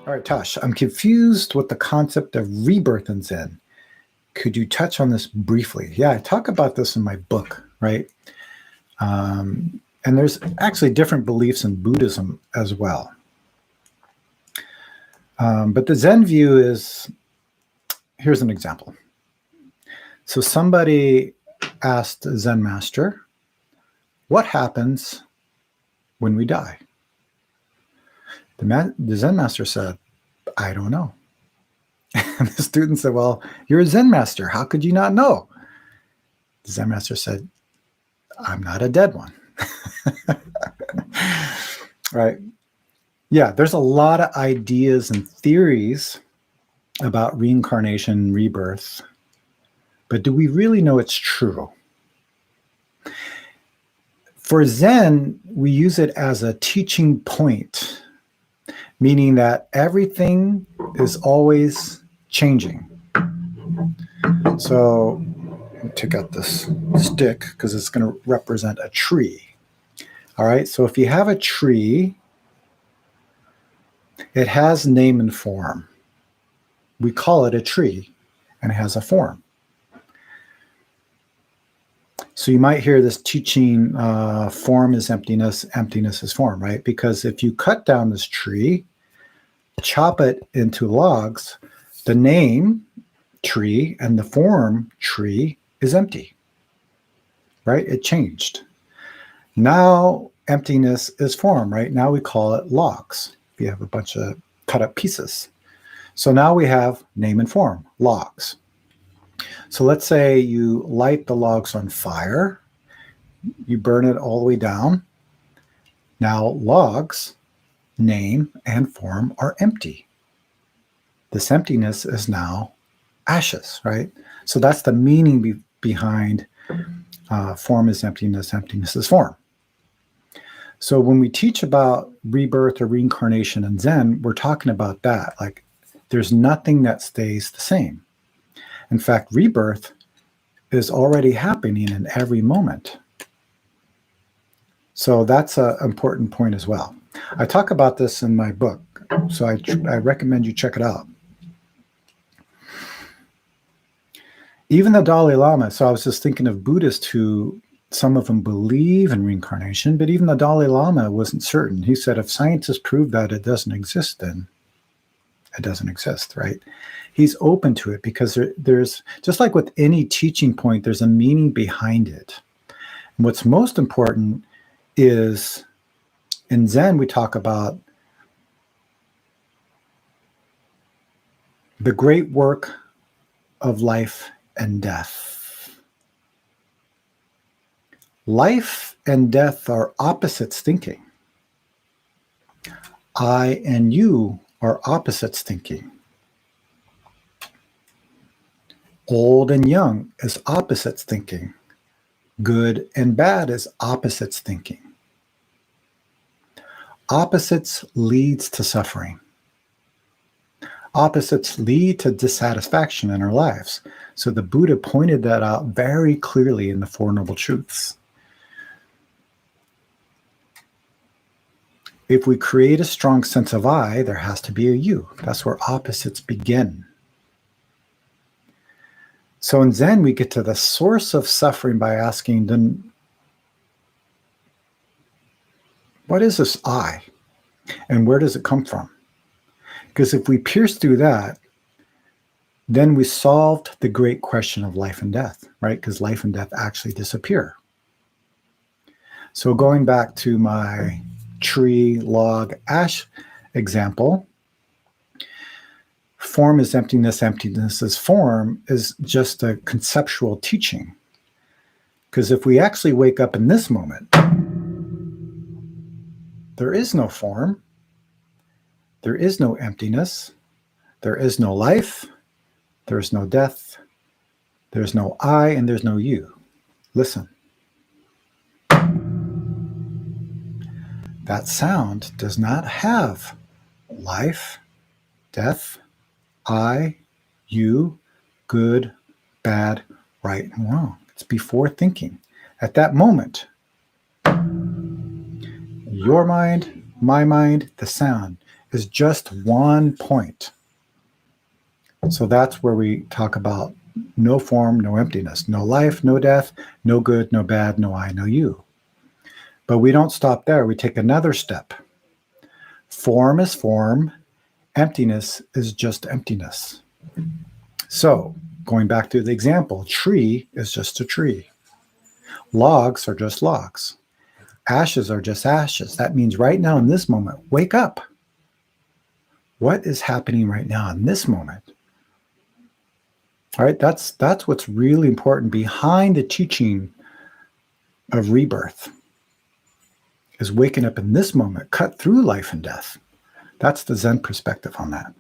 All right, Tosh, I'm confused with the concept of rebirth in Zen. Could you touch on this briefly? Yeah, I talk about this in my book, right? And there's actually different beliefs in Buddhism as well. But the Zen view is, here's an example. So somebody asked the Zen master, what happens when we die? The Zen master said, I don't know. And the student said, well, you're a Zen master. How could you not know? The Zen master said, I'm not a dead one. Right? Yeah, there's a lot of ideas and theories about reincarnation, rebirth, but do we really know it's true? For Zen, we use it as a teaching point, meaning that everything is always changing. So take out this stick because it's going to represent a tree. All right, so if you have a tree, it has name and form. We call it a tree, and it has a form. So you might hear this teaching, form is emptiness, emptiness is form, right? Because if you cut down this tree, chop it into logs, the name tree and the form tree is empty, right? It changed. Now emptiness is form, right? Now we call it logs. We have a bunch of cut up pieces. So now we have name and form, logs. So let's say you light the logs on fire, you burn it all the way down. Now logs, name and form are empty. This emptiness is now ashes, right? So that's the meaning behind form is emptiness, emptiness is form. So when we teach about rebirth or reincarnation in Zen, we're talking about that. Like there's nothing that stays the same. In fact, rebirth is already happening in every moment. So that's an important point as well. I talk about this in my book, so I recommend you check it out. Even the Dalai Lama, so I was just thinking of Buddhists who, some of them believe in reincarnation, but even the Dalai Lama wasn't certain. He said, if scientists prove that it doesn't exist, then it doesn't exist, right? He's open to it because there's, just like with any teaching point, there's a meaning behind it. And what's most important is, in Zen, we talk about the great work of life and death. Life and death are opposites thinking. I and you are opposites thinking. Old and young is opposites thinking. Good and bad is opposites thinking. Opposites leads to suffering. Opposites lead to dissatisfaction in our lives. So the Buddha pointed that out very clearly in the Four Noble Truths. If we create a strong sense of I, there has to be a you. That's where opposites begin. So in Zen, we get to the source of suffering by asking, then, what is this I? And where does it come from? Because if we pierce through that, then we solved the great question of life and death, right? Because life and death actually disappear. So going back to my tree, log, ash example, form is emptiness, emptiness is form is just a conceptual teaching. Because if we actually wake up in this moment, there is no form, there is no emptiness, there is no life, there is no death, there's no I, and there's no you. Listen. That sound does not have life, death, I, you, good, bad, right, and wrong. It's before thinking. At that moment, your mind, my mind, the sound, is just one point. So that's where we talk about no form, no emptiness, no life, no death, no good, no bad, no I, no you. But we don't stop there. We take another step. Form is form. Emptiness is just emptiness. So going back to the example, tree is just a tree. Logs are just logs. Ashes are just ashes. That means right now in this moment, wake up. What is happening right now in this moment? All right, that's what's really important behind the teaching of rebirth, is waking up in this moment, cut through life and death. That's the Zen perspective on that.